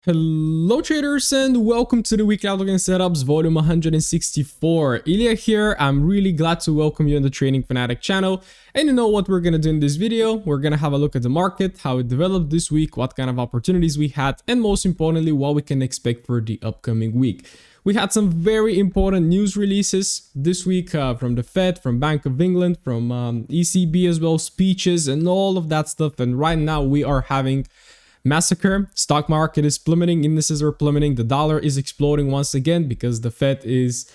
Hello traders and welcome to the weekly outlook and setups volume 164. Iliya here. I'm really glad to welcome you on the Trading Fanatic channel. And you know what we're going to do in this video? We're going to have a look at the market, how it developed this week, what kind of opportunities we had, and most importantly, what we can expect for the upcoming week. We had some very important news releases this week from the Fed, from Bank of England, from ECB as well, speeches and all of that stuff. And right now we are having massacre. Stock market is plummeting, indices are plummeting, the dollar is exploding once again because the Fed is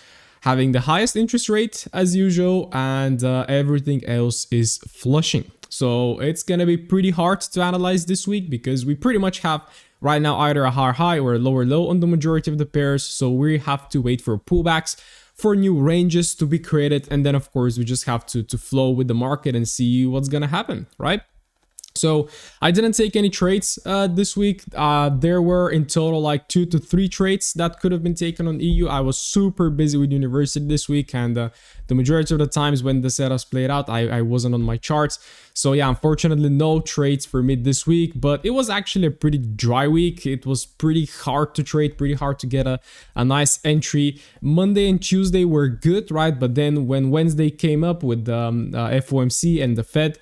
having the highest interest rate as usual, and everything else is flushing. So it's gonna be pretty hard to analyze this week because we pretty much have right now either a higher high or a lower low on the majority of the pairs. So we have to wait for pullbacks, for new ranges to be created, and then of course we just have to flow with the market and see what's gonna happen, right? So I didn't take any trades this week. There were in total like 2 to 3 trades that could have been taken on EU. I was super busy with university this week, and the majority of the times when the setups played out, I wasn't on my charts. So yeah, unfortunately no trades for me this week, but it was actually a pretty dry week. It was pretty hard to trade, pretty hard to get a nice entry. Monday and Tuesday were good, right? But then when Wednesday came up with the FOMC and the Fed,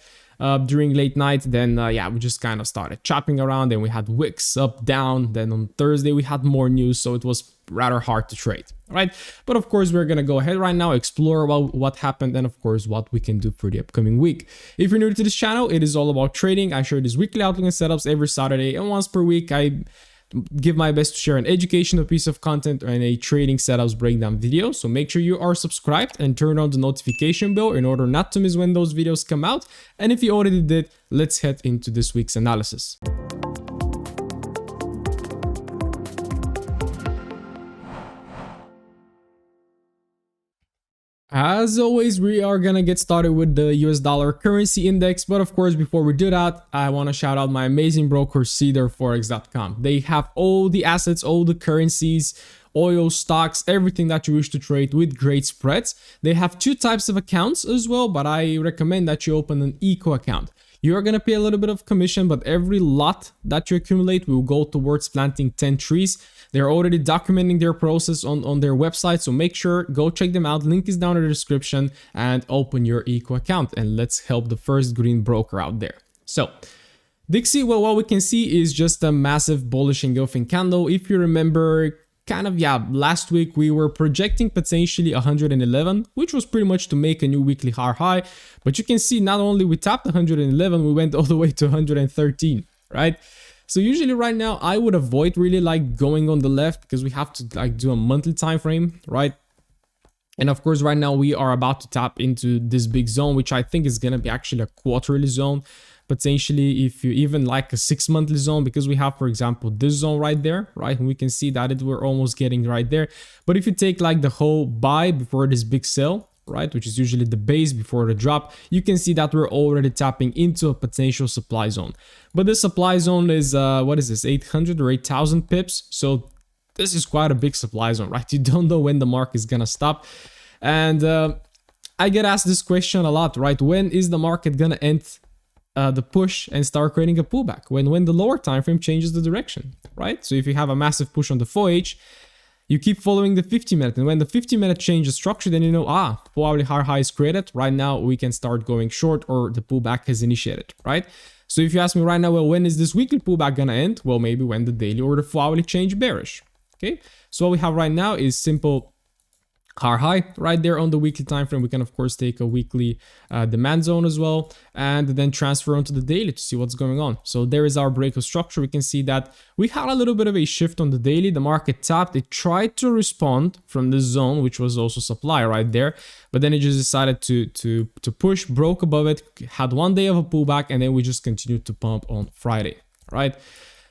during late night, then yeah, we just kind of started chopping around, and we had wicks up, down. Then on Thursday we had more news, so it was rather hard to trade, right? But of course we're gonna go ahead right now, explore what happened, and of course what we can do for the upcoming week. If you're new to this channel, it is all about trading. I share these weekly outlook and setups every Saturday, and once per week I give my best to share an educational piece of content and a trading setups breakdown video. So make sure you are subscribed and turn on the notification bell in order not to miss when those videos come out. And if you already did, let's head into this week's analysis. As always, we are gonna get started with the US dollar currency index, but of course before we do that, I want to shout out my amazing broker Forex.com. They have all the assets, all the currencies, oil, stocks, everything that you wish to trade with great spreads. They have 2 types of accounts as well, but I recommend that you open an eco account. You're going to pay a little bit of commission, but every lot that you accumulate will go towards planting 10 trees. They're already documenting their process on their website, so make sure, go check them out. Link is down in the description, and open your eco account, and let's help the first green broker out there. So Dixie, well, what we can see is just a massive bullish engulfing candle. If you remember, kind of, yeah, last week we were projecting potentially 111, which was pretty much to make a new weekly high. But you can see not only we tapped 111, we went all the way to 113, right? So usually right now I would avoid really like going on the left because we have to like do a monthly time frame, right? And of course right now we are about to tap into this big zone, which I think is going to be actually a quarterly zone. Potentially if you even like a 6-monthly zone, because we have, for example, this zone right there, right? And we can see that we're almost getting right there. But if you take like the whole buy before this big sell, right, which is usually the base before the drop, you can see that we're already tapping into a potential supply zone. But this supply zone is what is this, 800 or 8,000 pips? So this is quite a big supply zone, right? You don't know when the market is gonna stop. And I get asked this question a lot, right? When is the market gonna end the push and start creating a pullback? When the lower time frame changes the direction, right? So if you have a massive push on the 4H, you keep following the 50-minute, and when the 50-minute changes structure, then you know, probably high is created. Right now we can start going short, or the pullback has initiated, right? So if you ask me right now, well, when is this weekly pullback gonna end? Well, maybe when the daily or the hourly change bearish. Okay, so what we have right now is simple high right there on the weekly time frame. We can of course take a weekly demand zone as well, and then transfer onto the daily to see what's going on. So there is our breakout structure. We can see that we had a little bit of a shift on the daily. The market tapped, it tried to respond from this zone, which was also supply right there, but then it just decided to push, broke above it, had 1 day of a pullback, and then we just continued to pump on Friday, right?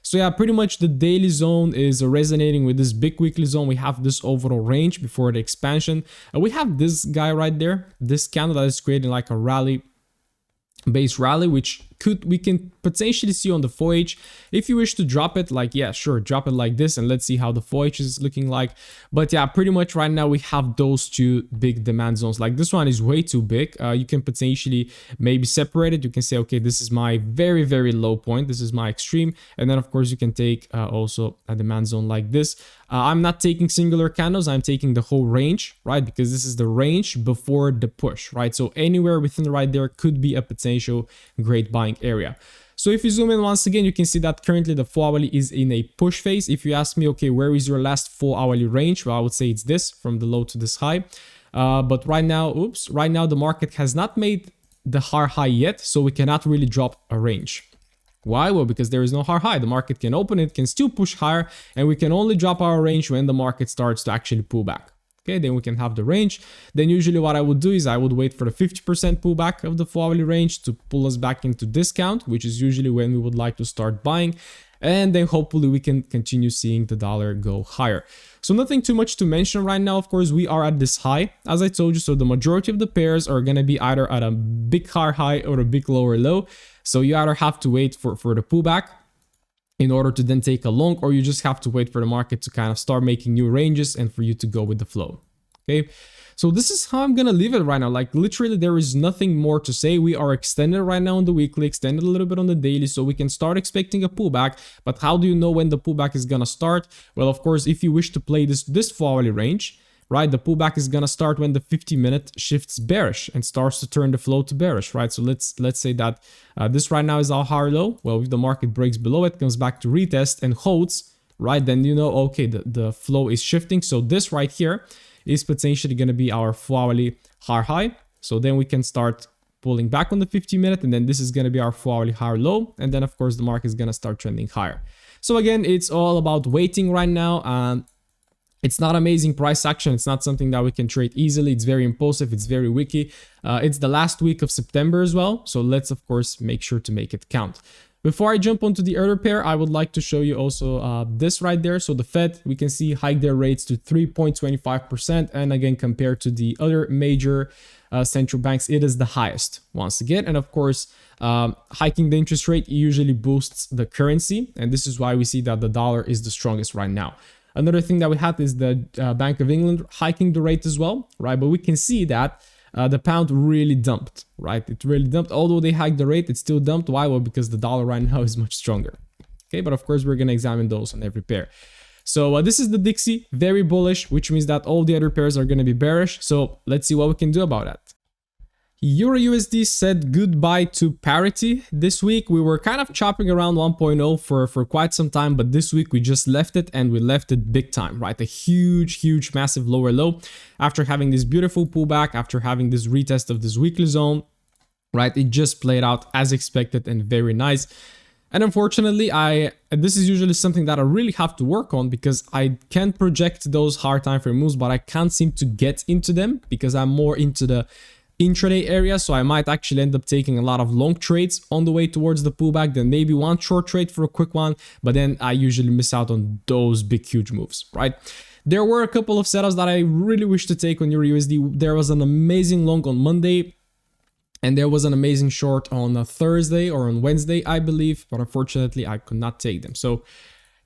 So yeah, pretty much the daily zone is resonating with this big weekly zone. We have this overall range before the expansion. We have this guy right there, this candle that is creating like a rally, base rally, which we can potentially see on the 4H. If you wish to drop it, like, yeah, sure, drop it like this, and let's see how the 4H is looking like. But yeah, pretty much right now we have those two big demand zones. Like this one is way too big. You can potentially maybe separate it. You can say, okay, this is my very, very low point, this is my extreme, and then of course you can take also a demand zone like this. I'm not taking singular candles, I'm taking the whole range, right? Because this is the range before the push, right? So anywhere within the right there could be a potential great buying area. So if you zoom in once again, you can see that currently the 4 hourly is in a push phase. If you ask me, okay, where is your last 4 hourly range? Well, I would say it's this, from the low to this high. But right now, right now the market has not made the high yet, so we cannot really drop a range. Why? Well, because there is no high. The market can open, it can still push higher, and we can only drop our range when the market starts to actually pull back. Okay, then we can have the range. Then usually what I would do is I would wait for the 50% pullback of the 4 hourly range to pull us back into discount, which is usually when we would like to start buying. And then hopefully we can continue seeing the dollar go higher. So nothing too much to mention right now. Of course, we are at this high, as I told you. So the majority of the pairs are going to be either at a big high or a big lower low. So you either have to wait for the pullback in order to then take a long, or you just have to wait for the market to kind of start making new ranges and for you to go with the flow. Okay, so this is how I'm gonna leave it right now. Like literally there is nothing more to say. We are extended right now on the weekly, extended a little bit on the daily, so we can start expecting a pullback. But how do you know when the pullback is gonna start? Well, of course, if you wish to play this 4 hourly range, right, the pullback is gonna start when the 50-minute shifts bearish and starts to turn the flow to bearish, right? So let's say that this right now is our higher low. Well, if the market breaks below it, comes back to retest and holds, right, then you know, okay, the flow is shifting. So this right here is potentially going to be our 4 hourly high. So then we can start pulling back on the 50-minute, and then this is going to be our 4 hourly higher low, and then of course the market is going to start trending higher. So again, it's all about waiting right now. It's not amazing price action. It's not something that we can trade easily. It's very impulsive. It's very wiki. It's the last week of September as well. So let's of course make sure to make it count. Before I jump onto the other pair, I would like to show you also this right there. So the Fed, we can see hike their rates to 3.25%. And again, compared to the other major central banks, it is the highest once again. And of course, hiking the interest rate usually boosts the currency. And this is why we see that the dollar is the strongest right now. Another thing that we had is the Bank of England hiking the rate as well, right? But we can see that the pound really dumped, right? It really dumped. Although they hiked the rate, it still dumped. Why? Well, because the dollar right now is much stronger. Okay, but of course, we're going to examine those on every pair. So this is the Dixie, very bullish, which means that all the other pairs are going to be bearish. So let's see what we can do about that. Euro USD said goodbye to parity this week. We were kind of chopping around 1.0 for quite some time, but this week we just left it, and we left it big time, right? A huge, massive lower low after having this beautiful pullback, after having this retest of this weekly zone, right? It just played out as expected and very nice. And unfortunately, this is usually something that I really have to work on, because I can project those hard time frame moves, but I can't seem to get into them because I'm more into the intraday area. So I might actually end up taking a lot of long trades on the way towards the pullback, then maybe one short trade for a quick one, but then I usually miss out on those big huge moves, right? There were a couple of setups that I really wish to take on Euro USD. There was an amazing long on Monday, and there was an amazing short on a Thursday or on Wednesday, I believe, but unfortunately I could not take them. So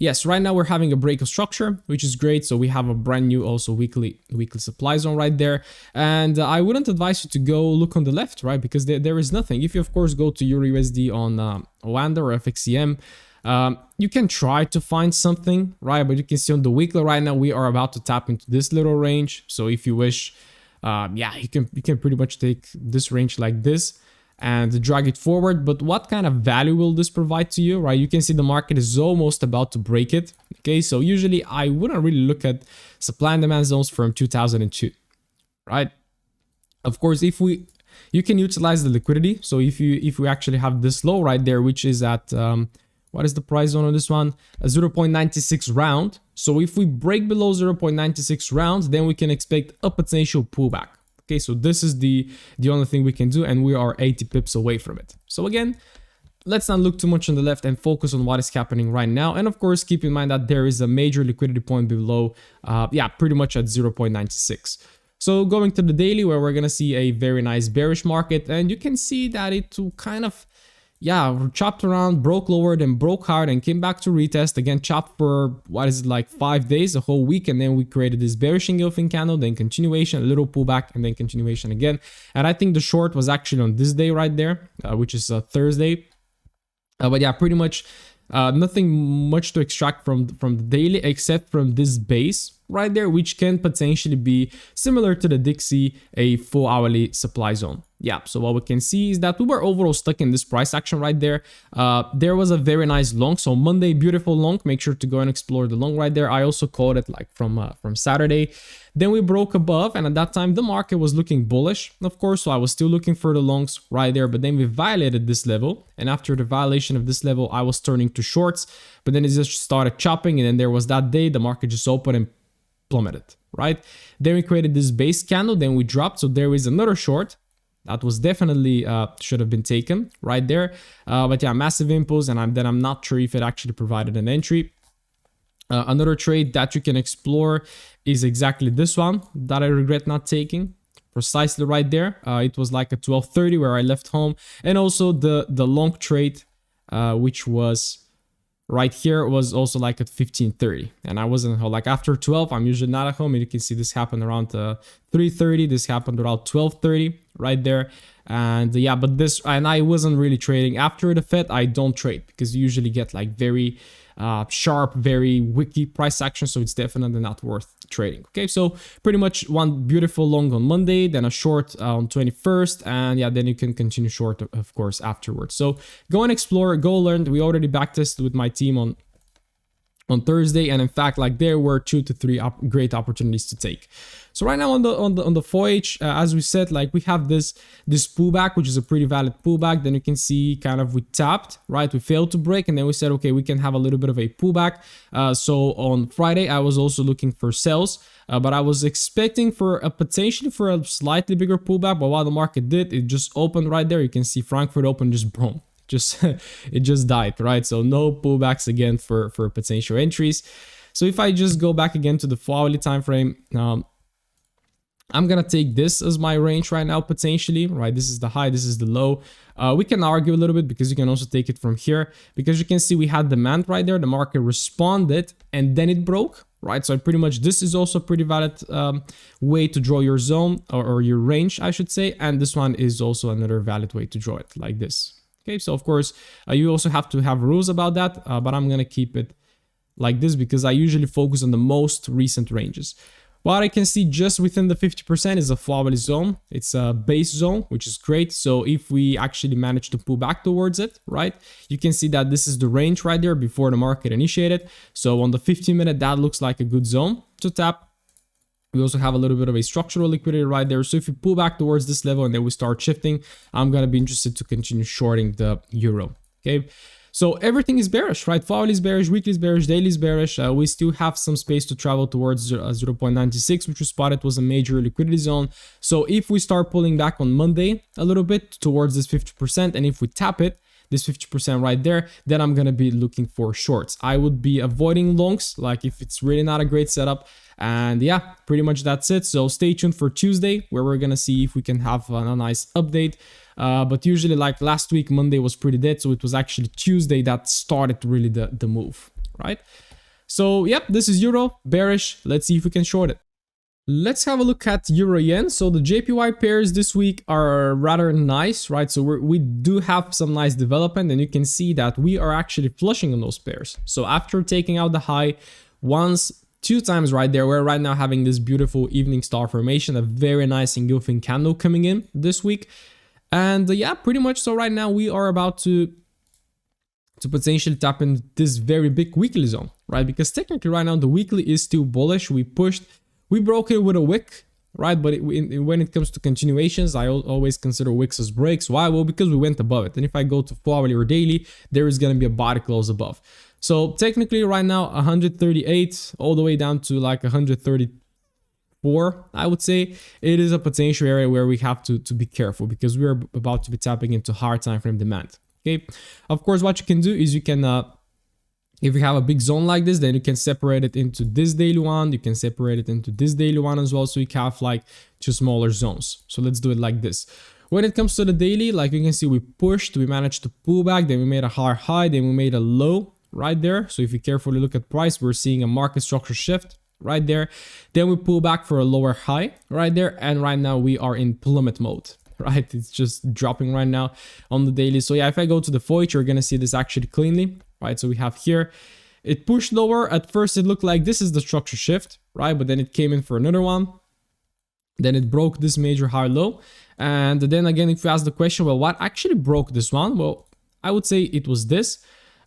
yes, right now we're having a break of structure, which is great. So we have a brand new also weekly supply zone right there. And I wouldn't advise you to go look on the left, right? Because there is nothing. If you, of course, go to Euro USD on Oanda or FXCM, you can try to find something, right? But you can see on the weekly right now, we are about to tap into this little range. So if you wish, yeah, you can pretty much take this range like this and drag it forward. But what kind of value will this provide to you, right? You can see the market is almost about to break it. Okay, so usually I wouldn't really look at supply and demand zones from 2002, right? Of course, you can utilize the liquidity. So if we actually have this low right there, which is at what is the price zone on this one? A 0.96 round. So if we break below 0.96 rounds, then we can expect a potential pullback. Okay, so this is the only thing we can do, and we are 80 pips away from it. So again, let's not look too much on the left and focus on what is happening right now. And of course, keep in mind that there is a major liquidity point below, yeah, pretty much at 0.96. So going to the daily, where we're gonna see a very nice bearish market, and you can see that it kind of yeah, chopped around, broke lower, then broke hard, and came back to retest again, chopped for what is it, like 5 days, a whole week, and then we created this bearish engulfing candle, then continuation, a little pullback, and then continuation again. And I think the short was actually on this day right there, which is Thursday. But yeah, pretty much nothing much to extract from the daily except from this base right there, which can potentially be similar to the Dixie, a full hourly supply zone. Yeah, so what we can see is that we were overall stuck in this price action right there. There was a very nice long, so Monday, beautiful long. Make sure to go and explore the long right there. I also called it like from Saturday. Then we broke above, and at that time the market was looking bullish, of course, so I was still looking for the longs right there, but then we violated this level, and after the violation of this level I was turning to shorts, but then it just started chopping, and then there was that day the market just opened and plummeted, right? Then we created this base candle, then we dropped, so there is another short that was definitely should have been taken right there, but yeah, massive impulse, and I'm not sure if it actually provided an entry. Another trade that you can explore is exactly this one that I regret not taking, precisely right there. It was like at 12:30 where I left home, and also the long trade, which was right here, was also like at 15:30, and I wasn't at home. Like after 12, I'm usually not at home, and you can see this happened around 3:30. This happened around 12:30 right there, and yeah, but this, and I wasn't really trading after the Fed. I don't trade because you usually get like very sharp, very wicky price action, so it's definitely not worth trading. Okay, so pretty much one beautiful long on Monday, then a short on 21st, and yeah, then you can continue short of course afterwards. So go and explore, go learn. We already backtested with my team on Thursday, and in fact, like there were 2 to 3 great opportunities to take. So right now on the 4H, as we said, like we have this pullback, which is a pretty valid pullback. Then you can see kind of we tapped, right? We failed to break, and then we said, okay, we can have a little bit of a pullback. So on Friday, I was also looking for sells, but I was expecting for a potentially for a slightly bigger pullback. But while the market did, it just opened right there. You can see Frankfurt open, just boom. It just died, right? So no pullbacks again for potential entries. So if I just go back again to the 4-hourly time frame, I'm gonna take this as my range right now potentially, right? This is the high, this is the low. We can argue a little bit because you can also take it from here, because you can see we had demand right there, the market responded, and then it broke, right? So pretty much this is also a pretty valid way to draw your zone, or your range, I should say, and this one is also another valid way to draw it like this. Okay, so of course you also have to have rules about that, but I'm gonna keep it like this because I usually focus on the most recent ranges. What I can see just within the 50% is a flowery zone. It's a base zone, which is great. So if we actually manage to pull back towards it, right, you can see that this is the range right there before the market initiated. So on the 15-minute, that looks like a good zone to tap. We also have a little bit of a structural liquidity right there. So if you pull back towards this level and then we start shifting, I'm going to be interested to continue shorting the euro. Okay. So everything is bearish, right? Hourly is bearish, weekly is bearish, daily is bearish. We still have some space to travel towards 0.96, which we spotted was a major liquidity zone. So if we start pulling back on Monday a little bit towards this 50%, and if we tap it, this 50% right there, then I'm going to be looking for shorts. I would be avoiding longs, like if it's really not a great setup. And yeah, pretty much that's it. So stay tuned for Tuesday, where we're going to see if we can have a nice update. But usually, like last week, Monday was pretty dead. So it was actually Tuesday that started really the move, right? So yep, this is Euro, bearish. Let's see if we can short it. Let's have a look at Euro Yen. So the JPY pairs this week are rather nice, right? So we do have some nice development, and you can see that we are actually flushing on those pairs. So after taking out the high once, 2 times right there, we're right now having this beautiful evening star formation, a very nice engulfing candle coming in this week. And yeah, pretty much so right now we are about to potentially tap in this very big weekly zone, right? Because technically right now the weekly is still bullish. We broke it with a wick, right? But when it comes to continuations, I always consider wicks as breaks. Why? Well, because we went above it. And if I go to 4-hourly or daily, there is going to be a body close above. So technically right now 138 all the way down to like 134, I would say it is a potential area where we have to be careful, because we're about to be tapping into hard time frame demand. Okay, of course, what you can do is you can if you have a big zone like this, then you can separate it into this daily one, you can separate it into this daily one as well, so you have like 2 smaller zones. So let's do it like this. when it comes to the daily, like you can see, we pushed, we managed to pull back, then we made a higher high, then we made a low right there. So if you carefully look at price, we're seeing a market structure shift right there. Then we pull back for a lower high right there, and right now we are in plummet mode, right? It's just dropping right now on the daily. So yeah, if I go to the Forex, you're gonna see this actually cleanly, right? So we have here, it pushed lower. At first it looked like this is the structure shift, right? But then it came in for another one. Then it broke this major high low. And then again, if you ask the question, well, what actually broke this one? Well, I would say it was this.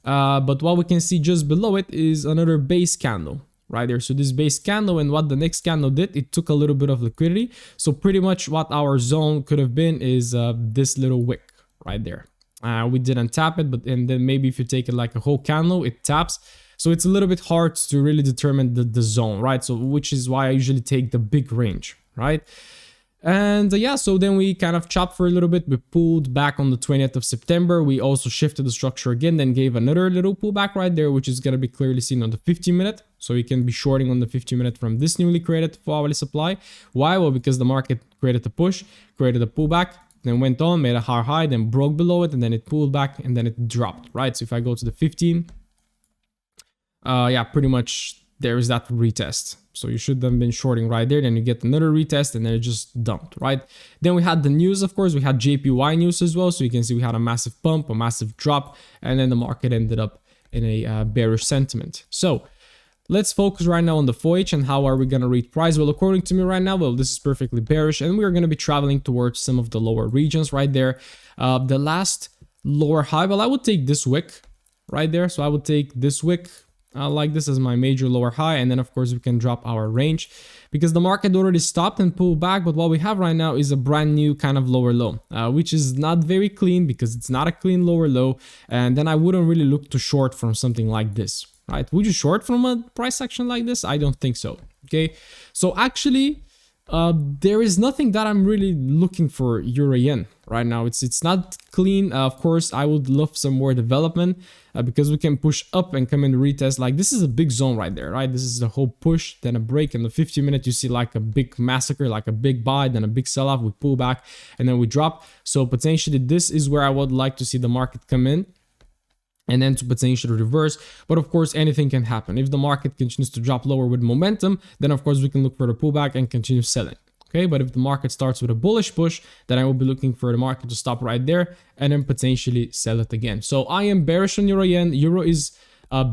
But what we can see just below it is another base candle right there. So this base candle, and what the next candle did, it took a little bit of liquidity. So pretty much what our zone could have been is this little wick right there. We didn't tap it, but and then maybe if you take it like a whole candle, it taps. So it's a little bit hard to really determine the zone, right? So which is why I usually take the big range, right? And yeah, so then we kind of chopped for a little bit. We pulled back on the 20th of September. We also shifted the structure again, then gave another little pullback right there, which is going to be clearly seen on the 15-minute. So you can be shorting on the 15-minute from this newly created 4-hourly supply. Why? Well, because the market created a push, created a pullback, then went on, made a higher high, then broke below it, and then it pulled back, and then it dropped, right? So if I go to the 15, yeah, pretty much there is that retest. So you should have been shorting right there. Then you get another retest, and then it just dumped, right? Then we had the news, of course. We had JPY news as well. So you can see we had a massive pump, a massive drop, and then the market ended up in a bearish sentiment. So let's focus right now on the Forex and how are we going to read price? Well, according to me right now, well, this is perfectly bearish, and we're going to be traveling towards some of the lower regions right there. The last lower high, well, I would take this wick right there. So I would take this wick like this as my major lower high, and then of course we can drop our range because the market already stopped and pulled back. But what we have right now is a brand new kind of lower low, which is not very clean because it's not a clean lower low. And then I wouldn't really look to short from something like this, right? Would you short from a price action like this? I don't think so. Okay, so actually there is nothing that I'm really looking for euro yen right now. It's not clean. Of course, I would love some more development because we can push up and come in retest. Like this is a big zone right there, right? This is the whole push, then a break. In the 50-minute, you see like a big massacre, like a big buy, then a big sell-off. We pull back and then we drop. So potentially this is where I would like to see the market come in, and then to potentially reverse. But of course, anything can happen. If the market continues to drop lower with momentum, then of course we can look for the pullback and continue selling. Okay, but if the market starts with a bullish push, then I will be looking for the market to stop right there and then potentially sell it again. So I am bearish on euro yen. Euro is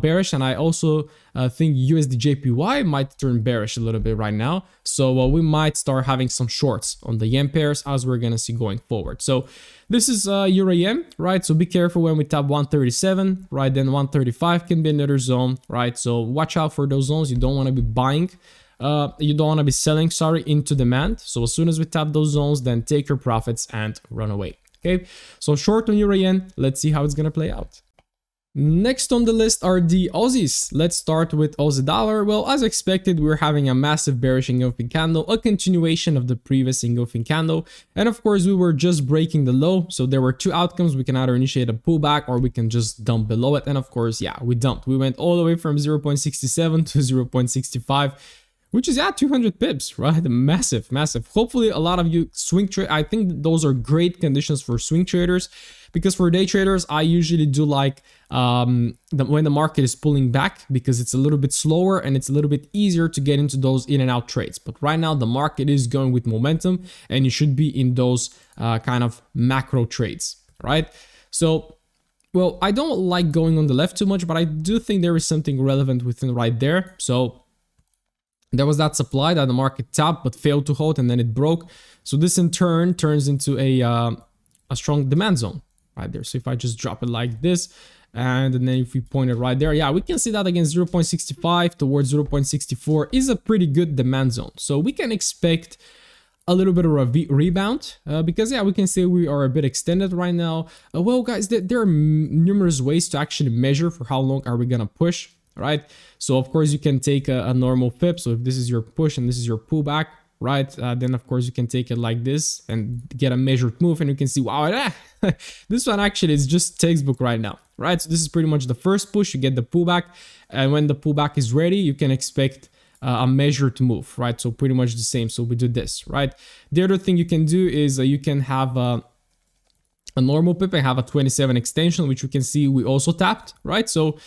bearish, and I also think USD JPY might turn bearish a little bit right now. So we might start having some shorts on the yen pairs, as we're gonna see going forward. So this is euro yen, right? So be careful when we tap 137, right? Then 135 can be another zone, right? So watch out for those zones. You don't want to be buying. You don't want to be selling, sorry, into demand. So as soon as we tap those zones, then take your profits and run away. Okay, so short on euro yen. Let's see how it's gonna play out. Next on the list are the Aussies. Let's start with Aussie dollar. Well, as expected, we're having a massive bearish engulfing candle, a continuation of the previous engulfing candle. And of course, we were just breaking the low. So there were two outcomes. We can either initiate a pullback or we can just dump below it. And of course, yeah, we dumped. We went all the way from 0.67 to 0.65. Which is, yeah, 200 pips, right? Massive, massive. Hopefully a lot of you swing trade. I think those are great conditions for swing traders, because for day traders, I usually do like when the market is pulling back, because it's a little bit slower and it's a little bit easier to get into those in and out trades. But right now the market is going with momentum, and you should be in those kind of macro trades, right? So, well, I don't like going on the left too much, but I do think there is something relevant within right there. So there was that supply that the market tapped but failed to hold, and then it broke. So this in turn turns into a strong demand zone right there. So if I just drop it like this, and then if we point it right there, yeah, we can see that again 0.65 towards 0.64 is a pretty good demand zone. So we can expect a little bit of a rebound because, yeah, we can say we are a bit extended right now. Well, guys, there are numerous ways to actually measure for how long are we gonna push. Right, so of course you can take a normal pip. So if this is your push and this is your pullback, right, then of course you can take it like this and get a measured move, and you can see, wow, this one actually is just textbook right now, right? So this is pretty much the first push. You get the pullback, and when the pullback is ready, you can expect a measured move, right? So pretty much the same. So we do this, right? The other thing you can do is you can have a normal pip and have a 27 extension, which you can see we also tapped, right? So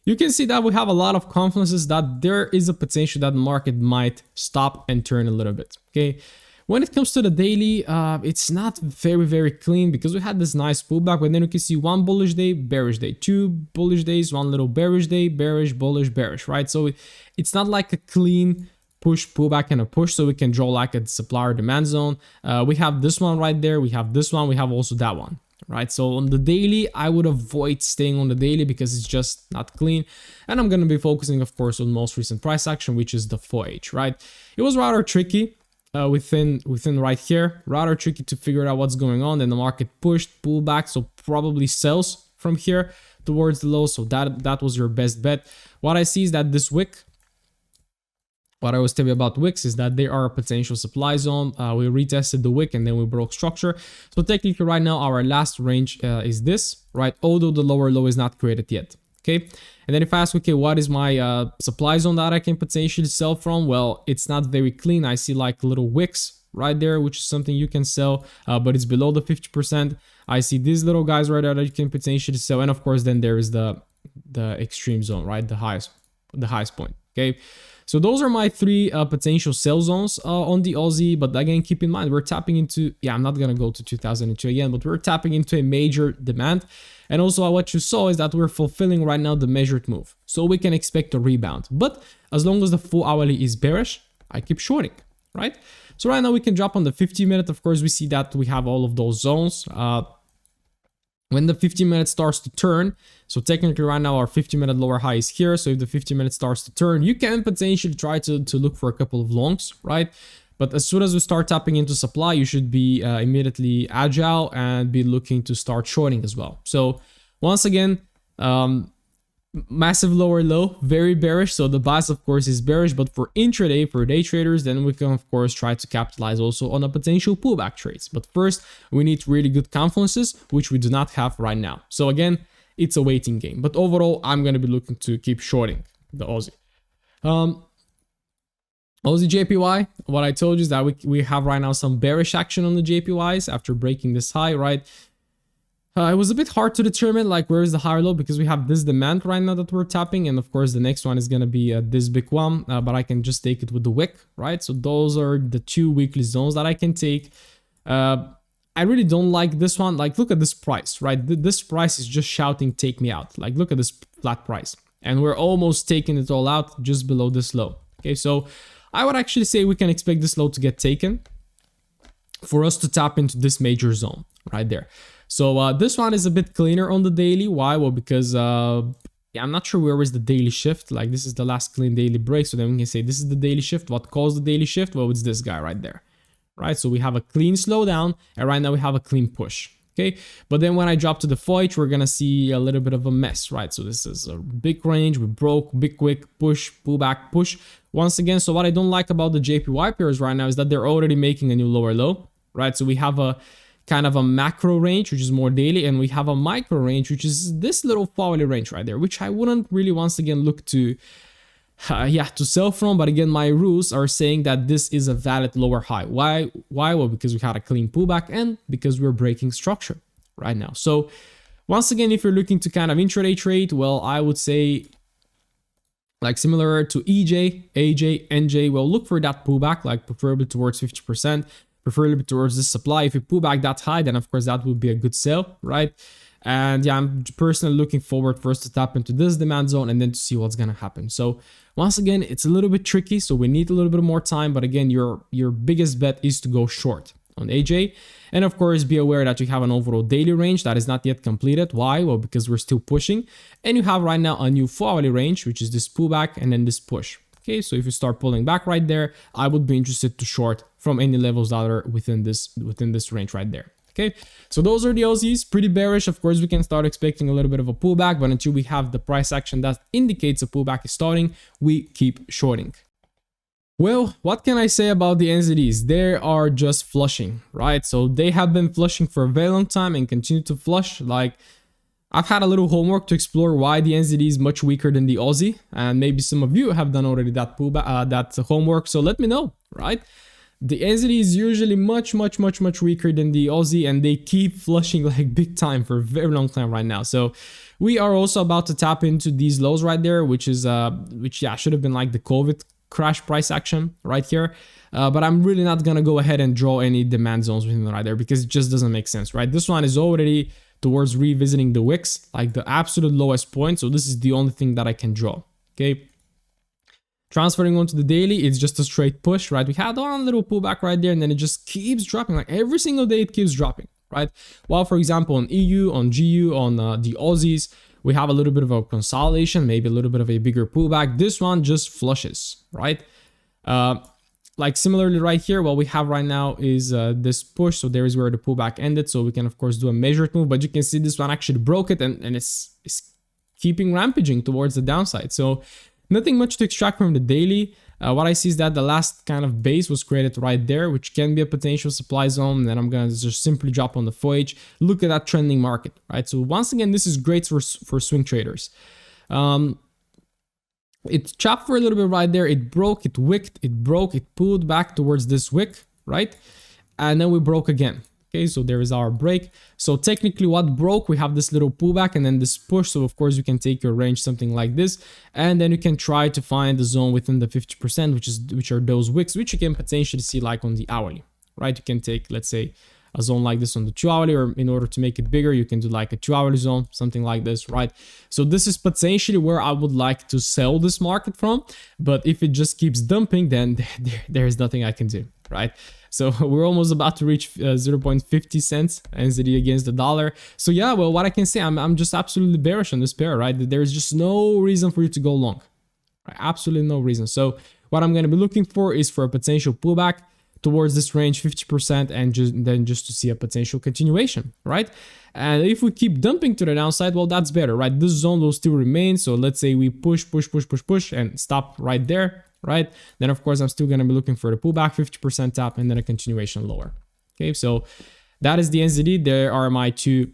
you can see that we have a lot of confidences that there is a potential that the market might stop and turn a little bit, okay? When it comes to the daily, it's not very clean because we had this nice pullback, but then you can see one bullish day, bearish day, two bullish days, one little bearish day, bearish, bullish, bearish, right? So it's not like a clean push, pullback, and a push, so we can draw like a supply or demand zone. We have this one right there, we have this one, we have also that one, right? So on the daily, I would avoid staying on the daily because it's just not clean. And I'm going to be focusing, of course, on most recent price action, which is the 4H, right? It was rather tricky. Within right here, rather tricky to figure out what's going on. Then the market pushed, pulled back, so probably sells from here towards the low. So that was your best bet. What I see is that this wick, what I was telling you about wicks is that they are a potential supply zone. We retested the wick and then we broke structure. So technically right now our last range is this, right? Although the lower low is not created yet. Okay, and then if I ask, okay, what is my supply zone that I can potentially sell from? Well, it's not very clean. I see like little wicks right there, which is something you can sell, but it's below the 50%. I see these little guys right there that you can potentially sell, and of course, then there is the extreme zone, right? The highest point. Okay, so those are my three potential sell zones on the Aussie. But again, keep in mind we're tapping into, yeah, I'm not gonna go to 2002 again, but we're tapping into a major demand. And also what you saw is that we're fulfilling right now the measured move. So we can expect a rebound. But as long as the full hourly is bearish, I keep shorting, right? So right now we can drop on the 50-minute. Of course, we see that we have all of those zones. When the 50-minute starts to turn, so technically right now our 50-minute lower high is here. So if the 50-minute starts to turn, you can potentially try to look for a couple of longs, right? But as soon as we start tapping into supply, you should be immediately agile and be looking to start shorting as well. So once again, massive lower low, very bearish. So the bias, of course, is bearish. But for intraday, for day traders, then we can, of course, try to capitalize also on a potential pullback trades. But first, we need really good confluences, which we do not have right now. So again, it's a waiting game. But overall, I'm going to be looking to keep shorting the Aussie. Aussie JPY, what I told you is that we have right now some bearish action on the JPYs after breaking this high, right? It was a bit hard to determine like where is the higher low because we have this demand right now that we're tapping, and of course the next one is going to be this big one, but I can just take it with the wick, right? So those are the two weekly zones that I can take. I really don't like this one. Like, look at this price, right? This price is just shouting, take me out. Like, look at this flat price, and we're almost taking it all out just below this low. Okay, so I would actually say we can expect this low to get taken for us to tap into this major zone right there. So this one is a bit cleaner on the daily. Why? Well, because yeah, I'm not sure where is the daily shift. Like, this is the last clean daily break. So then we can say this is the daily shift. What caused the daily shift? Well, it's this guy right there, right? So we have a clean slowdown, and right now we have a clean push. Okay, but then when I drop to the 4H, we're gonna see a little bit of a mess, right? So this is a big range, we broke, big quick, push, pullback, push. Once again, so what I don't like about the JPY pairs right now is that they're already making a new lower low, right? So we have a kind of a macro range, which is more daily, and we have a micro range, which is this little hourly range right there, which I wouldn't really once again look to to sell from. But again, my rules are saying that this is a valid lower high. Why? Well, because we had a clean pullback and because we're breaking structure right now. So once again, if you're looking to kind of intraday trade, well, I would say like similar to EJ, AJ, NJ, well, look for that pullback, like preferably towards 50%, preferably towards the supply. If you pull back that high, then of course that would be a good sell, right? And yeah, I'm personally looking forward first to tap into this demand zone and then to see what's gonna happen. So once again, it's a little bit tricky, so we need a little bit more time. But again, your biggest bet is to go short on AJ. And of course, be aware that you have an overall daily range that is not yet completed. Why? Well, because we're still pushing. And you have right now a new 4-hourly range, which is this pullback and then this push. Okay, so if you start pulling back right there, I would be interested to short from any levels that are within this range right there. Okay, so those are the Aussies, pretty bearish. Of course, we can start expecting a little bit of a pullback, but until we have the price action that indicates a pullback is starting, we keep shorting. Well, what can I say about the NZDs? They are just flushing, right? So they have been flushing for a very long time and continue to flush. Like, I've had a little homework to explore why the NZD is much weaker than the Aussie, and maybe some of you have done already that homework, so let me know, right? The NZD is usually much weaker than the Aussie, and they keep flushing like big time for a very long time right now. So we are also about to tap into these lows right there, which is should have been like the COVID crash price action right here. But I'm really not gonna go ahead and draw any demand zones within right there because it just doesn't make sense, right? This one is already towards revisiting the wicks, like the absolute lowest point. So this is the only thing that I can draw, okay? Transferring onto the daily, it's just a straight push, right? We had one little pullback right there and then it just keeps dropping. Like every single day it keeps dropping, right? While for example, on EU, on GU, on the Aussies, we have a little bit of a consolidation, maybe a little bit of a bigger pullback. This one just flushes, right? Like similarly right here, what we have right now is this push. So there is where the pullback ended. So we can of course do a measured move, but you can see this one actually broke it and it's keeping rampaging towards the downside. So nothing much to extract from the daily. What I see is that the last kind of base was created right there, which can be a potential supply zone. And then I'm going to just simply drop on the 4H. Look at that trending market, right? So once again, this is great for swing traders. It chopped for a little bit right there. It broke, it wicked, it broke, it pulled back towards this wick, right? And then we broke again. Okay, so there is our break. So technically what broke, we have this little pullback and then this push. So of course you can take your range something like this, and then you can try to find the zone within the 50%, which are those wicks, which you can potentially see like on the hourly, right? You can take, let's say, a zone like this on the 2 hourly, or in order to make it bigger, you can do like a 2 hourly zone, something like this, right? So this is potentially where I would like to sell this market from. But if it just keeps dumping, then there's nothing I can do, right? So we're almost about to reach 0.50 cents NZD against the dollar. So yeah, well, what I can say, I'm just absolutely bearish on this pair, right? There's just no reason for you to go long, right? Absolutely no reason. So what I'm going to be looking for is for a potential pullback towards this range 50%, and then just to see a potential continuation, right? And if we keep dumping to the downside, well, that's better, right? This zone will still remain. So let's say we push and stop right there, right? Then of course I'm still going to be looking for the pullback 50% tap and then a continuation lower. Okay, so that is the NZD. There are my two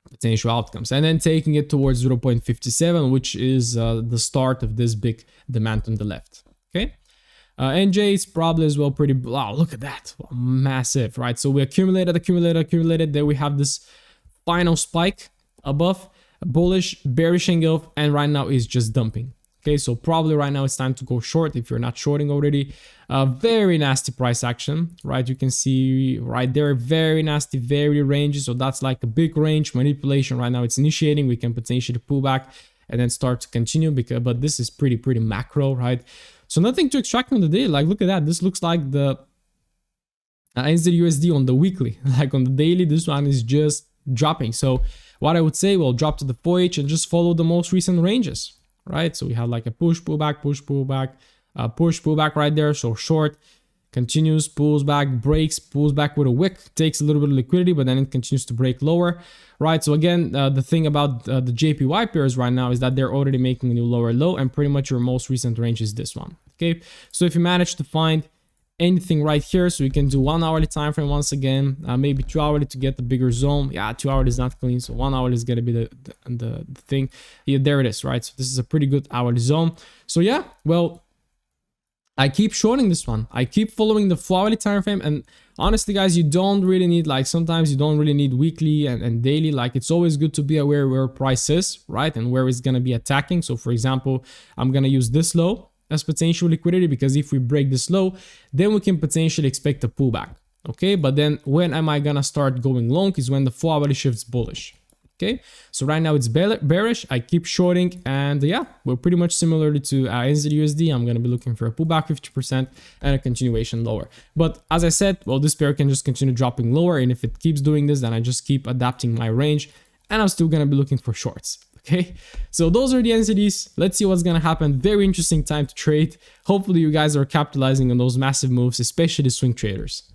potential outcomes, and then taking it towards 0.57, which is the start of this big demand on the left. Okay. NJ is probably as well pretty, wow, look at that, massive, right? So we accumulated, then we have this final spike above, bullish, bearish engulf, and right now is just dumping. Okay, so probably right now it's time to go short if you're not shorting already. Very nasty price action, right? You can see right there, very nasty, very rangy. So that's like a big range manipulation right now. It's initiating. We can potentially pull back and then start to continue, but this is pretty macro, right? So nothing to extract from the day. Like, look at that. This looks like the NZUSD on the weekly. Like on the daily, this one is just dropping. So what I would say, well, drop to the 4H and just follow the most recent ranges, right? So we have like a push, pullback, push, pullback, push, pullback right there. So short, continues, pulls back, breaks, pulls back with a wick, takes a little bit of liquidity, but then it continues to break lower, right? So again, the thing about the JPY pairs right now is that they're already making a new lower low, and pretty much your most recent range is this one. Okay, so if you manage to find anything right here, so you can do 1 hourly time frame once again, maybe 2 hourly to get the bigger zone. Yeah, 2 hourly is not clean, so 1 hour is gonna be the thing. Yeah, there it is, right? So this is a pretty good hourly zone. So yeah, well, I keep shorting this one. I keep following the 4 hourly time frame, and honestly guys, you don't really need, like, sometimes you don't really need weekly and daily. Like, it's always good to be aware where price is, right, and where it's gonna be attacking. So for example, I'm gonna use this low as potential liquidity, because if we break this low, then we can potentially expect a pullback. Okay, but then when am I gonna start going long is when the 4 hourly shifts bullish. Okay, so right now it's bearish. I keep shorting, and yeah, we're pretty much similarly to NZUSD. I'm going to be looking for a pullback 50% and a continuation lower. But as I said, well, this pair can just continue dropping lower, and if it keeps doing this, then I just keep adapting my range, and I'm still going to be looking for shorts. Okay, so those are the NZDs. Let's see what's going to happen. Very interesting time to trade. Hopefully you guys are capitalizing on those massive moves, especially swing traders.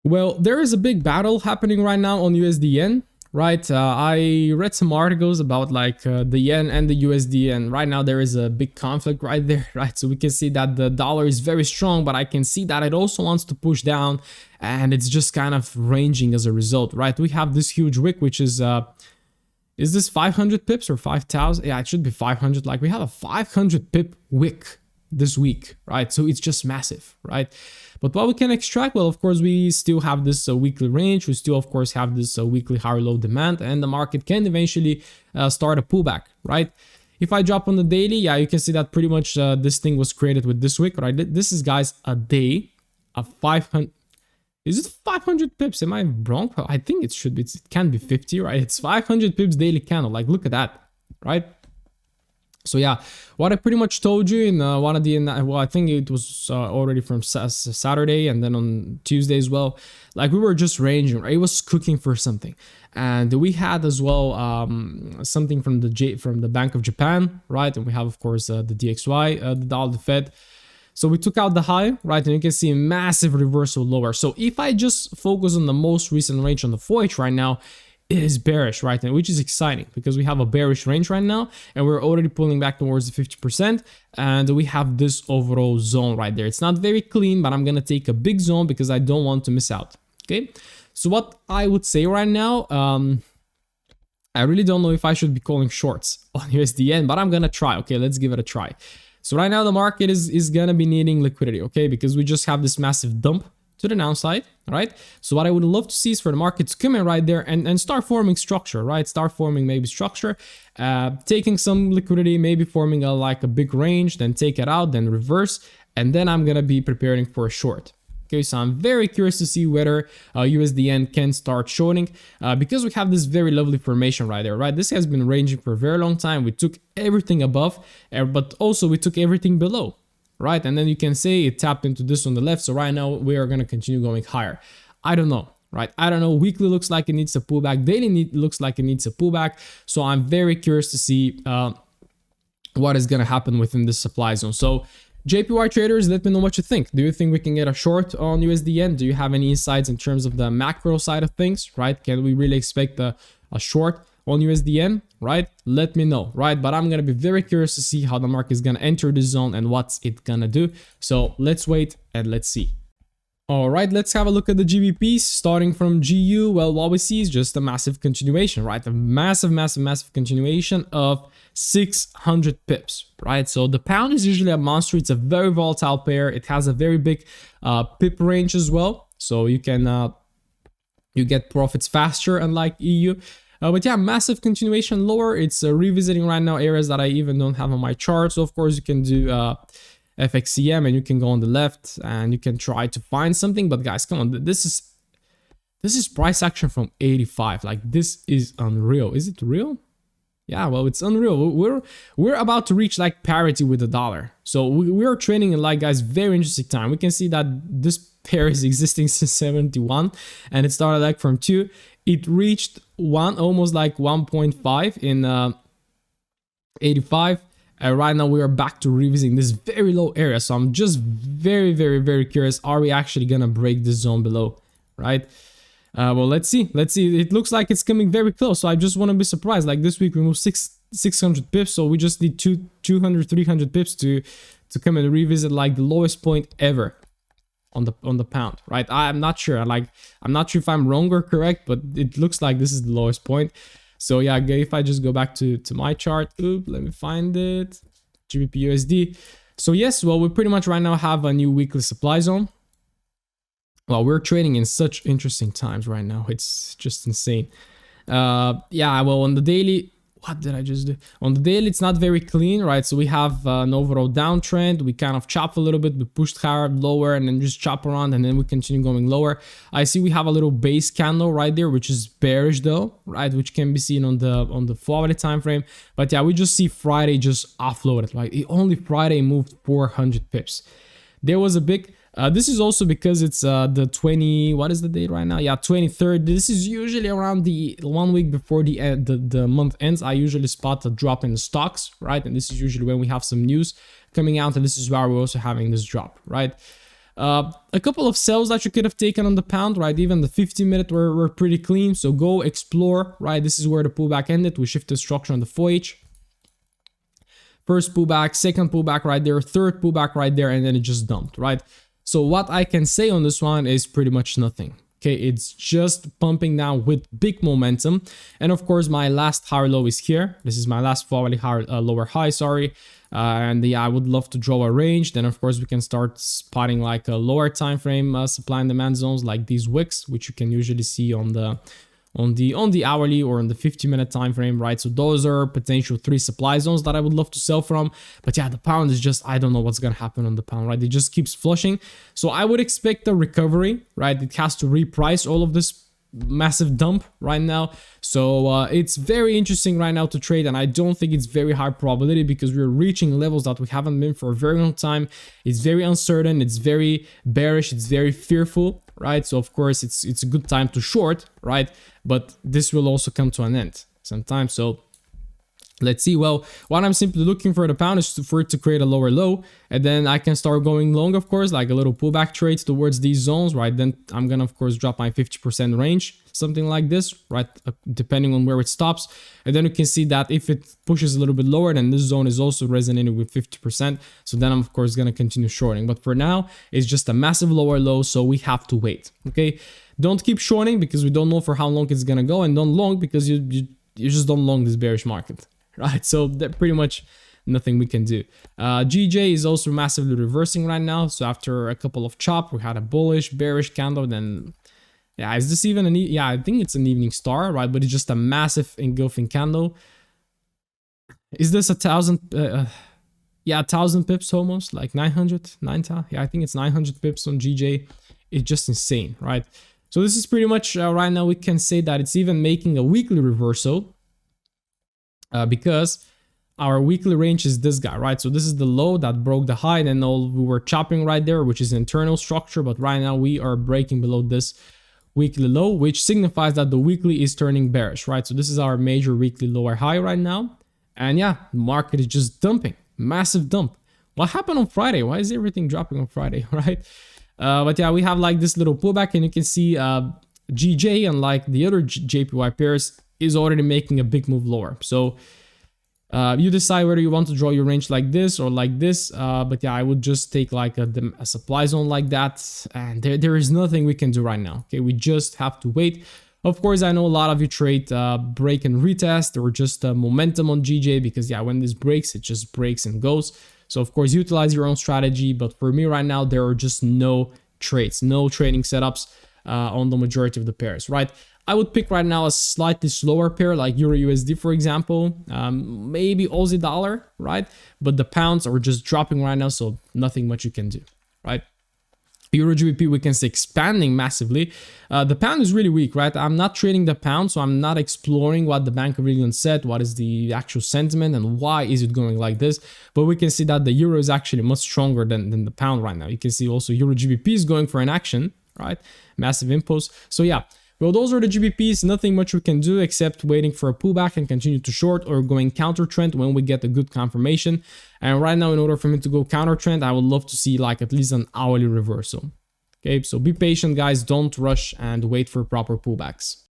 Well, there is a big battle happening right now on USD yen. Right, I read some articles about like the yen and the USD, and right now there is a big conflict right there, right? So we can see that the dollar is very strong, but I can see that it also wants to push down, and it's just kind of ranging as a result, right? We have this huge wick, which is Is this 500 pips or 5,000? Yeah, it should be 500. Like we have a 500 pip wick this week, right? So it's just massive, right? But what we can extract, well, of course, we still have this weekly range. We still, of course, have this weekly higher low demand, and the market can eventually start a pullback, right? If I drop on the daily, yeah, you can see that pretty much this thing was created with this wick, right? This is, guys, a day of 500. Is it 500 pips? Am I wrong? I think it should be. It can be 50, right? It's 500 pips daily candle. Like, look at that, right? So yeah, what I pretty much told you in one of the, well, I think it was already from Saturday and then on Tuesday as well. Like we were just ranging, right? It was cooking for something, and we had as well something from the Bank of Japan, right? And we have, of course, the DXY, the dollar, the Fed. So we took out the high, right? And you can see a massive reversal lower. So if I just focus on the most recent range on the Forex right now, it is bearish, right? And which is exciting because we have a bearish range right now and we're already pulling back towards the 50%. And we have this overall zone right there. It's not very clean, but I'm going to take a big zone because I don't want to miss out. Okay. So what I would say right now, I really don't know if I should be calling shorts on USDN, but I'm going to try. Okay. Let's give it a try. So right now the market is going to be needing liquidity. Okay. Because we just have this massive dump to the downside, right? So what I would love to see is for the market to come in right there and start forming structure, right? Start forming maybe structure, taking some liquidity, maybe forming like a big range, then take it out, then reverse, and then I'm gonna be preparing for a short. Okay, so I'm very curious to see whether USDN can start shorting because we have this very lovely formation right there, right? This has been ranging for a very long time. We took everything above, but also we took everything below. Right, and then you can say it tapped into this on the left. So right now we are going to continue going higher. I don't know, right? I don't know. Weekly looks like it needs a pullback. Daily looks like it needs a pullback. So I'm very curious to see what is going to happen within this supply zone. So JPY traders, let me know what you think. Do you think we can get a short on USDN? Do you have any insights in terms of the macro side of things, right? Can we really expect a short on USDN, right? Let me know, right? But I'm going to be very curious to see how the market is going to enter this zone and what's it going to do. So let's wait and let's see. All right, let's have a look at the GBPs starting from GU. Well, what we see is just a massive continuation, right? A massive continuation of 600 pips, right? So the pound is usually a monster. It's a very volatile pair. It has a very big pip range as well. So you can, you get profits faster unlike EU. But yeah, massive continuation lower. It's revisiting right now areas that I even don't have on my chart. So of course you can do FXCM and you can go on the left and you can try to find something. But guys, come on, this is price action from 85. Like this is unreal. Is it real? Yeah, well, it's unreal. We're about to reach like parity with the dollar. So we're trading in, like, guys, very interesting time. We can see that this pair is existing since 71 and it started like from 2. It reached almost like 1.5 in 85. And right now we are back to revisiting this very low area. So I'm just very curious. Are we actually gonna break this zone below, right? Well, let's see. It looks like it's coming very close. So I just want to be surprised. Like this week we moved 600 pips. So we just need 200, 300 pips to come and revisit like the lowest point ever on the pound, right? I'm not sure. I'm not sure if I'm wrong or correct, but it looks like this is the lowest point. So yeah, if I just go back to my chart, let me find it, GBP USD. So yes, well, we pretty much right now have a new weekly supply zone. Well, we're trading in such interesting times right now. It's just insane. Yeah, well, on the daily, what did I just do? On the daily, it's not very clean, right? So we have an overall downtrend. We kind of chop a little bit. We pushed higher, lower, and then just chop around, and then we continue going lower. I see we have a little base candle right there, which is bearish though, right? Which can be seen on the 4-hourly time frame. But yeah, we just see Friday just offloaded. Like only Friday moved 400 pips. There was a big. This is also because it's the 20. What is the date right now? Yeah, 23rd. This is usually around the 1 week before the month ends. I usually spot a drop in the stocks, right? And this is usually when we have some news coming out, and this is why we're also having this drop, right? A couple of sells that you could have taken on the pound, right? Even the 50-minute were pretty clean. So go explore, right? This is where the pullback ended. We shifted structure on the 4H. First pullback, second pullback right there, third pullback right there, and then it just dumped, right? So what I can say on this one is pretty much nothing, Okay, it's just pumping down with big momentum. And of course, my last higher low is here. This is my last probably higher, lower high, sorry. And yeah, I would love to draw a range. Then of course we can start spotting like a lower time frame supply and demand zones like these wicks, which you can usually see on the hourly or on the 50-minute time frame, right? So those are potential 3 supply zones that I would love to sell from. But yeah, the pound is just, I don't know what's gonna happen on the pound, right? It just keeps flushing. So I would expect a recovery, right? It has to reprice all of this massive dump right now. So it's very interesting right now to trade, and I don't think it's very high probability because we're reaching levels that we haven't been for a very long time. It's very uncertain, it's very bearish, it's very fearful, right? So of course it's a good time to short, right? But this will also come to an end sometime. So let's see. Well, what I'm simply looking for the pound is for it to create a lower low, and then I can start going long, of course, like a little pullback trades towards these zones, right? Then I'm gonna of course drop my 50% range, something like this, right? Depending on where it stops. And then you can see that if it pushes a little bit lower, then this zone is also resonating with 50%. So then I'm of course gonna continue shorting. But for now, it's just a massive lower low, so we have to wait. Okay, don't keep shorting because we don't know for how long it's gonna go, and don't long because you just don't long this bearish market. Right, so that pretty much nothing we can do. GJ is also massively reversing right now. So after a couple of chop, we had a bullish, bearish candle. Then, yeah, is this even an? Yeah, I think it's an evening star, right? But it's just a massive engulfing candle. Is this 1,000? Yeah, 1,000 pips almost, like 900, 9,000. Yeah, I think it's 900 pips on GJ. It's just insane, right? So this is pretty much right now we can say that it's even making a weekly reversal. Because our weekly range is this guy, right? So this is the low that broke the high, and all we were chopping right there, which is internal structure. But right now we are breaking below this weekly low, which signifies that the weekly is turning bearish, right? So this is our major weekly lower high right now. And yeah, the market is just dumping, massive dump. What happened on Friday? Why is everything dropping on Friday, right? But yeah, we have like this little pullback, and you can see GJ, unlike the other JPY pairs, is already making a big move lower. So you decide whether you want to draw your range like this or like this. But yeah, I would just take like a supply zone like that. And there is nothing we can do right now. Okay, we just have to wait. Of course, I know a lot of you trade break and retest or just momentum on GJ because yeah, when this breaks, it just breaks and goes. So of course, utilize your own strategy. But for me right now, there are just no trades, no trading setups on the majority of the pairs, right? I would pick right now a slightly slower pair like Euro USD, for example, maybe Aussie dollar, right? But the pounds are just dropping right now, so nothing much you can do, right? Euro GBP, we can say expanding massively. The pound is really weak, right? I'm not trading the pound, so I'm not exploring what the Bank of England said, what is the actual sentiment and why is it going like this. But we can see that the euro is actually much stronger than the pound right now. You can see also Euro GBP is going for an action, right? Massive impulse. So yeah. Well, those are the GBPs, nothing much we can do except waiting for a pullback and continue to short or going counter trend when we get a good confirmation. And right now, in order for me to go counter trend, I would love to see like at least an hourly reversal. Okay, so be patient, guys, don't rush and wait for proper pullbacks.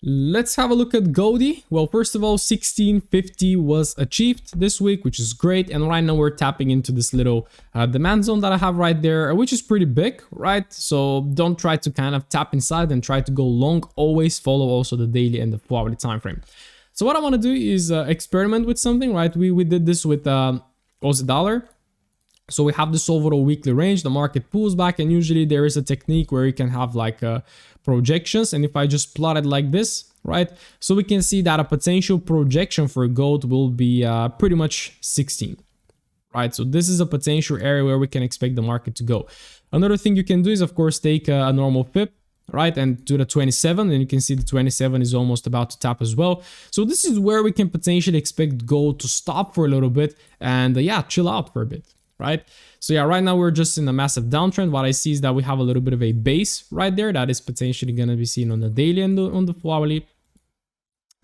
Let's have a look at Goldie. Well, first of all, 1650 was achieved this week, which is great. And right now we're tapping into this little demand zone that I have right there, which is pretty big, right? So don't try to kind of tap inside and try to go long. Always follow also the daily and the 4-hourly time frame. So what I want to do is experiment with something, right? We did this with Aussie dollar. So we have this overall weekly range, the market pulls back, and usually there is a technique where you can have like projections. And if I just plot it like this, right? So we can see that a potential projection for gold will be pretty much 16, right? So this is a potential area where we can expect the market to go. Another thing you can do is, of course, take a normal pip, right? And do the 27, and you can see the 27 is almost about to tap as well. So this is where we can potentially expect gold to stop for a little bit and yeah, chill out for a bit. Right? So yeah, right now we're just in a massive downtrend. What I see is that we have a little bit of a base right there that is potentially going to be seen on the daily and on the 4-hourly.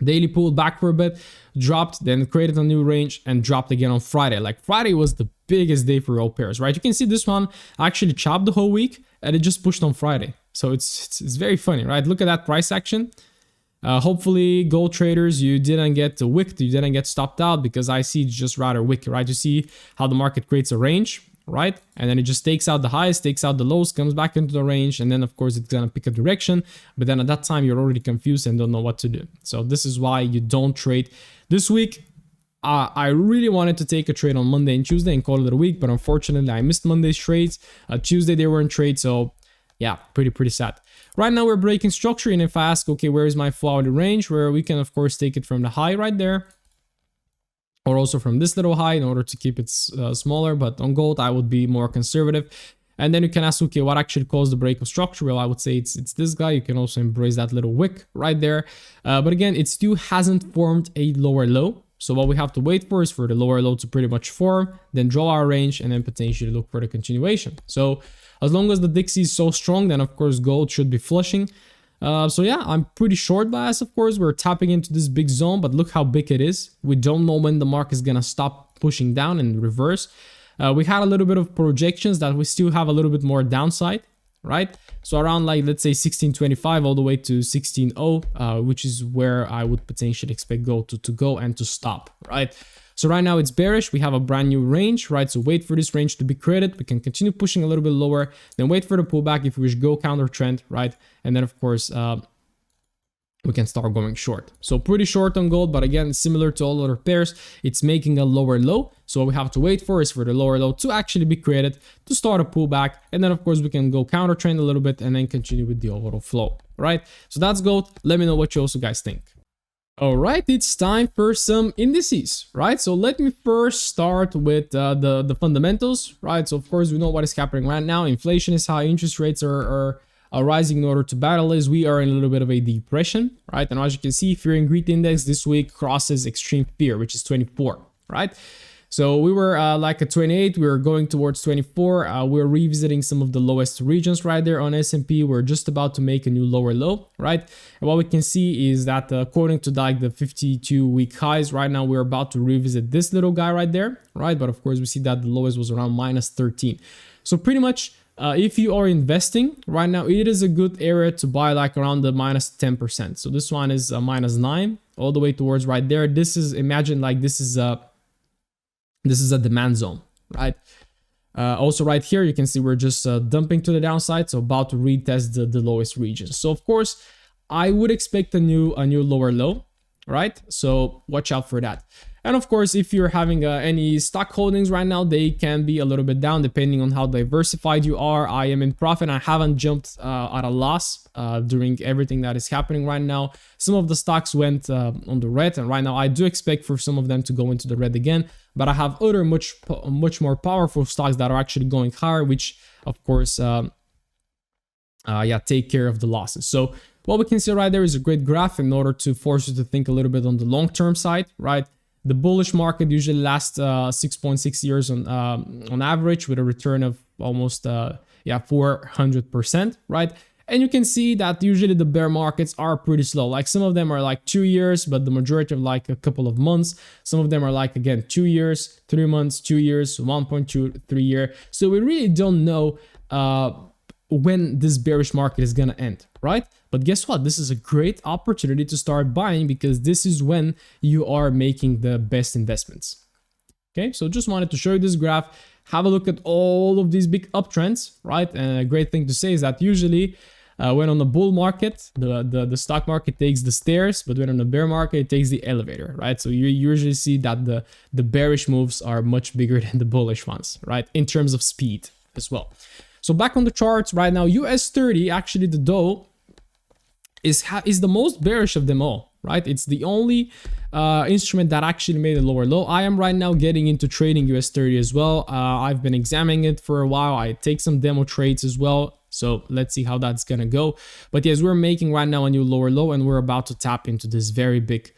Daily pulled back for a bit, dropped, then created a new range and dropped again on Friday. Like Friday was the biggest day for all pairs, right? You can see this one actually chopped the whole week and it just pushed on Friday. So it's very funny, right? Look at that price action. Hopefully, gold traders, you didn't get wicked, you didn't get stopped out because I see it's just rather wicked, right? You see how the market creates a range, right? And then it just takes out the highs, takes out the lows, comes back into the range, and then of course it's gonna pick a direction, but then at that time you're already confused and don't know what to do. So this is why you don't trade. This week I really wanted to take a trade on Monday and Tuesday and call it a week, but unfortunately I missed Monday's trades. Tuesday they were in trade, so yeah, pretty sad. Right now we're breaking structure, and if I ask, okay, where is my floating range, where we can of course take it from the high right there, or also from this little high in order to keep it smaller. But on gold I would be more conservative. And then you can ask, okay, what actually caused the break of structure? Well, I would say it's this guy. You can also embrace that little wick right there, but again, it still hasn't formed a lower low. So what we have to wait for is for the lower low to pretty much form, then draw our range, and then potentially look for the continuation. So as long as the Dixie is so strong, then of course gold should be flushing. So yeah, I'm pretty short bias, of course. We're tapping into this big zone, but look how big it is. We don't know when the market is gonna stop pushing down and reverse. We had a little bit of projections that we still have a little bit more downside, right? So around like, let's say 1625 all the way to 16.0, which is where I would potentially expect gold to go and to stop, right? So right now it's bearish. We have a brand new range, right? So wait for this range to be created. We can continue pushing a little bit lower, then wait for the pullback if we wish go counter trend, right? And then of course, we can start going short. So pretty short on gold, but again, similar to all other pairs, it's making a lower low. So what we have to wait for is for the lower low to actually be created, to start a pullback. And then of course we can go counter trend a little bit and then continue with the overall flow, right? So that's gold. Let me know what you also guys think. All right, it's time for some indices, right? So let me first start with the fundamentals, right? So of course we know what is happening right now. Inflation is high, interest rates are rising in order to battle this. We are in a little bit of a depression, right? And as you can see, fear and greed index this week crosses extreme fear, which is 24, right? So we were like at 28, we were going towards 24. We're revisiting some of the lowest regions right there on S&P. We're just about to make a new lower low, right? And what we can see is that according to like the 52-week highs, right now we're about to revisit this little guy right there, right? But of course we see that the lowest was around minus 13. So pretty much if you are investing right now, it is a good area to buy like around the minus 10%. So this one is minus 9 all the way towards right there. This is, imagine like this is a demand zone, right? Also right here, you can see we're just dumping to the downside. So about to retest the lowest region. So of course, I would expect a new lower low, right? So watch out for that. And of course, if you're having any stock holdings right now, they can be a little bit down depending on how diversified you are. I am in profit. I haven't jumped at a loss during everything that is happening right now. Some of the stocks went on the red, and right now I do expect for some of them to go into the red again. But I have other much more powerful stocks that are actually going higher, which of course, take care of the losses. So what we can see right there is a great graph in order to force you to think a little bit on the long-term side, right? The bullish market usually lasts 6.6 years on average, with a return of almost 400%, right? And you can see that usually the bear markets are pretty slow. Like some of them are like 2 years, but the majority of like a couple of months. Some of them are like, again, 2 years, 3 months, 2 years, 1.2, 3 year. So we really don't know when this bearish market is gonna end, right? But guess what? This is a great opportunity to start buying, because this is when you are making the best investments. Okay, so just wanted to show you this graph. Have a look at all of these big uptrends, right? And a great thing to say is that usually when on the bull market, the stock market takes the stairs, but when on the bear market, it takes the elevator, right? So you usually see that the bearish moves are much bigger than the bullish ones, right? In terms of speed as well. So back on the charts right now, US 30, actually the Dow is the most bearish of them all, right? It's the only instrument that actually made a lower low. I am right now getting into trading US 30 as well. I've been examining it for a while. I take some demo trades as well. So let's see how that's gonna go. But yes, we're making right now a new lower low, and we're about to tap into this very big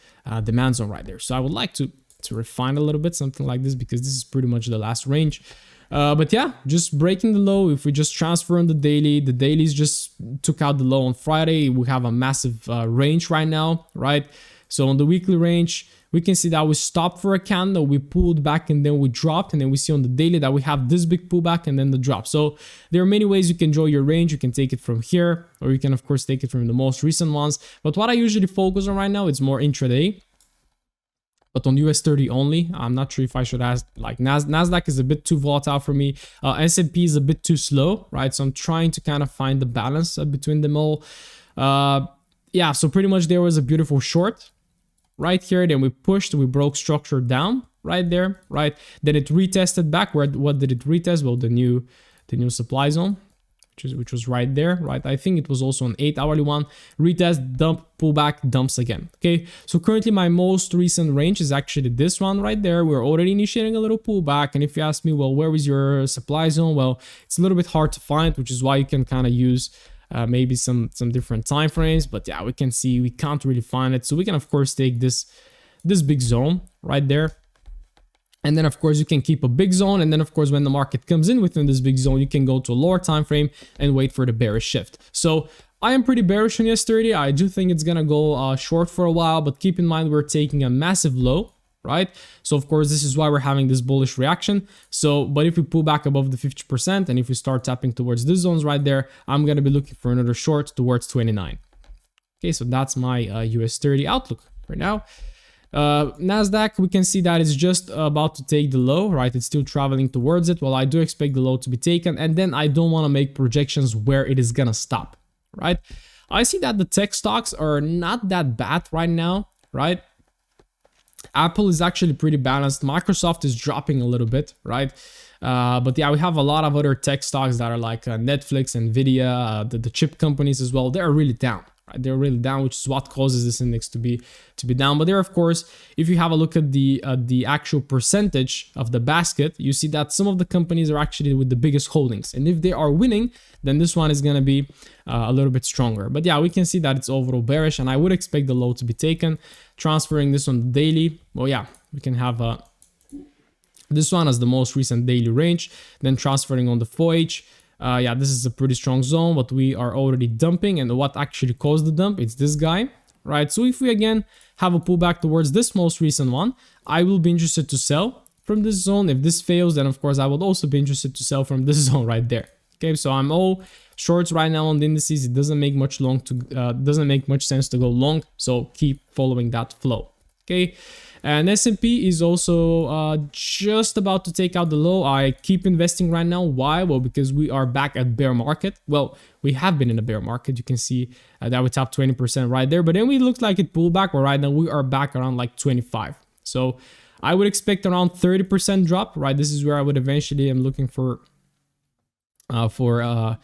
demand zone right there. So I would like to refine a little bit, something like this, because this is pretty much the last range. But yeah, just breaking the low. If we just transfer on the dailies just took out the low on Friday. We have a massive range right now, right? So on the weekly range, we can see that we stopped for a candle, we pulled back, and then we dropped, and then we see on the daily that we have this big pullback and then the drop. So there are many ways you can draw your range. You can take it from here, or you can of course take it from the most recent ones. But what I usually focus on right now is more intraday. but on US30 only. I'm not sure if I should ask, like Nasdaq is a bit too volatile for me. S&P is a bit too slow, right? So I'm trying to kind of find the balance between them all. Yeah, so pretty much there was a beautiful short right here. Then we pushed, we broke structure down right there, right? Then it retested back. What did it retest? Well, the new supply zone, which was right there, right? I think it was also an 8-hourly one. Retest, dump, pullback, dumps again. Okay, so currently my most recent range is actually this one right there. We're already initiating a little pullback, and if you ask me, well, where is your supply zone? Well, it's a little bit hard to find, which is why you can kind of use maybe some different time frames. But yeah, we can see we can't really find it, so we can of course take this big zone right there. And then of course you can keep a big zone, and then of course when the market comes in within this big zone, you can go to a lower time frame and wait for the bearish shift. So I am pretty bearish on US30. I do think it's gonna go short for a while, but keep in mind we're taking a massive low, right? So of course this is why we're having this bullish reaction. So but if we pull back above the 50% and if we start tapping towards these zones right there, I'm gonna be looking for another short towards 29. Okay, so that's my US30 outlook right now. Nasdaq, we can see that it's just about to take the low, right? It's still traveling towards it. Well, I do expect the low to be taken, and then I don't want to make projections where it is gonna stop, right? I see that the tech stocks are not that bad right now, right? Apple is actually pretty balanced. Microsoft is dropping a little bit, right? But yeah, we have a lot of other tech stocks that are like Netflix, Nvidia, the chip companies as well. They're really down. Right? They're really down, which is what causes this index to be down. But there, of course, if you have a look at the actual percentage of the basket, you see that some of the companies are actually with the biggest holdings, and if they are winning, then this one is going to be a little bit stronger. But yeah, we can see that it's overall bearish, and I would expect the low to be taken. Transferring this on the daily, well, yeah, we can have this one as the most recent daily range, then transferring on the 4H. Yeah, this is a pretty strong zone, but we are already dumping, and what actually caused the dump, it's this guy, right? So if we again have a pullback towards this most recent one, I will be interested to sell from this zone. If this fails, then of course I would also be interested to sell from this zone right there. Okay, so I'm all shorts right now on the indices. It doesn't make much sense to go long, so keep following that flow. Okay, and S&P is also just about to take out the low. I keep investing right now. Why? Well, because we are back at bear market. Well, we have been in a bear market. You can see that we tapped 20% right there, but then we looked like it pulled back. But right now we are back around like 25. So I would expect around 30% drop. Right, this is where I would eventually am looking for the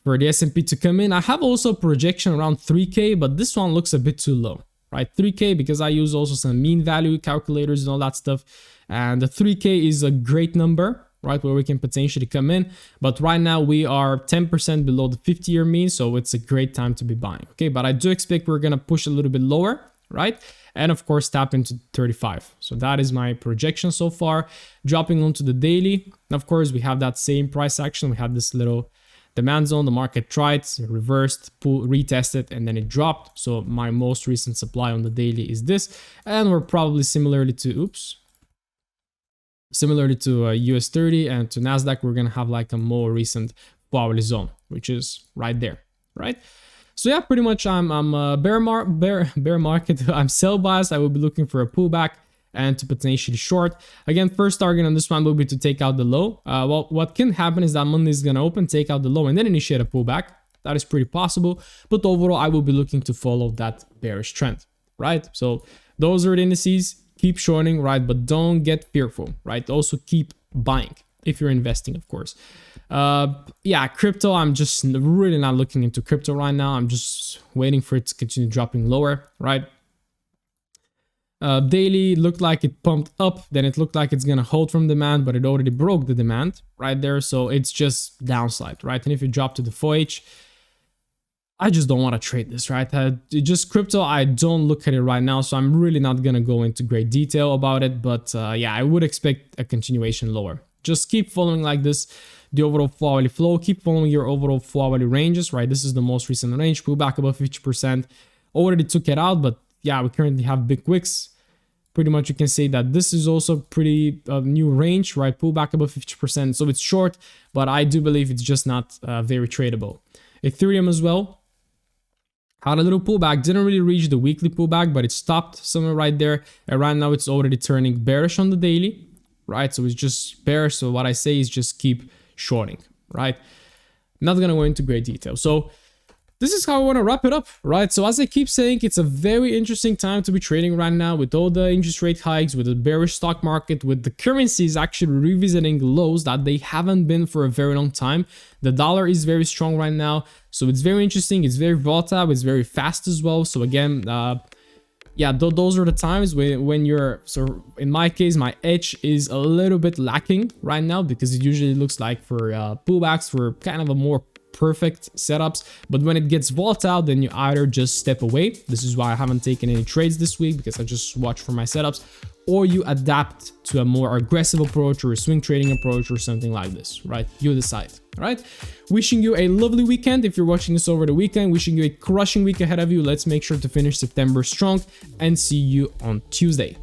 S&P to come in. I have also a projection around 3K, but this one looks a bit too low. Right, 3K, because I use also some mean value calculators and all that stuff, and the 3K is a great number, right, where we can potentially come in. But right now we are 10% below the 50-year mean, so it's a great time to be buying. Okay, but I do expect we're gonna push a little bit lower, right, and of course tap into 35. So that is my projection so far. Dropping onto the daily, of course we have that same price action. We have this little demand zone, the market tried, reversed, retested, and then it dropped. So my most recent supply on the daily is this, and we're probably similarly to US30 and to Nasdaq, we're gonna have like a more recent hourly zone, which is right there, right? So yeah, pretty much I'm bear market. I'm sell biased. I will be looking for a pullback and to potentially short. Again, first target on this one will be to take out the low. Well, what can happen is that Monday is going to open, take out the low, and then initiate a pullback. That is pretty possible. But overall, I will be looking to follow that bearish trend, right? So those are the indices. Keep shorting, right? But don't get fearful, right? Also keep buying if you're investing, of course. Yeah, crypto, I'm just really not looking into crypto right now. I'm just waiting for it to continue dropping lower, right? Daily looked like it pumped up, then it looked like it's gonna hold from demand, but it already broke the demand right there, so it's just downside, right? And if you drop to the 4H, I just don't want to trade this, right? Just crypto, I don't look at it right now, so I'm really not gonna go into great detail about it, but yeah, I would expect a continuation lower. Just keep following like this, the overall 4-hourly flow, keep following your overall 4-hourly ranges, right? This is the most recent range, pull back above 50%, already took it out, but yeah, we currently have big wicks. Pretty much you can say that this is also pretty new range, right? Pull back above 50%, so it's short, but I do believe it's just not very tradable. Ethereum as well. Had a little pullback, didn't really reach the weekly pullback, but it stopped somewhere right there. And right now it's already turning bearish on the daily, right? So it's just bearish. So what I say is just keep shorting, right? Not gonna go into great detail. So this is how I want to wrap it up, right? So as I keep saying, it's a very interesting time to be trading right now with all the interest rate hikes, with the bearish stock market, with the currencies actually revisiting lows that they haven't been for a very long time. The dollar is very strong right now. So it's very interesting. It's very volatile. It's very fast as well. So again, yeah, those are the times when you're, so in my case, my edge is a little bit lacking right now because it usually looks like for pullbacks, for kind of a more perfect setups. But when it gets volatile, then you either just step away. This is why I haven't taken any trades this week, because I just watch for my setups, or you adapt to a more aggressive approach or a swing trading approach or something like this, right? You decide. All right, wishing you a lovely weekend if you're watching this over the weekend. Wishing you a crushing week ahead of you. Let's make sure to finish September strong and see you on Tuesday.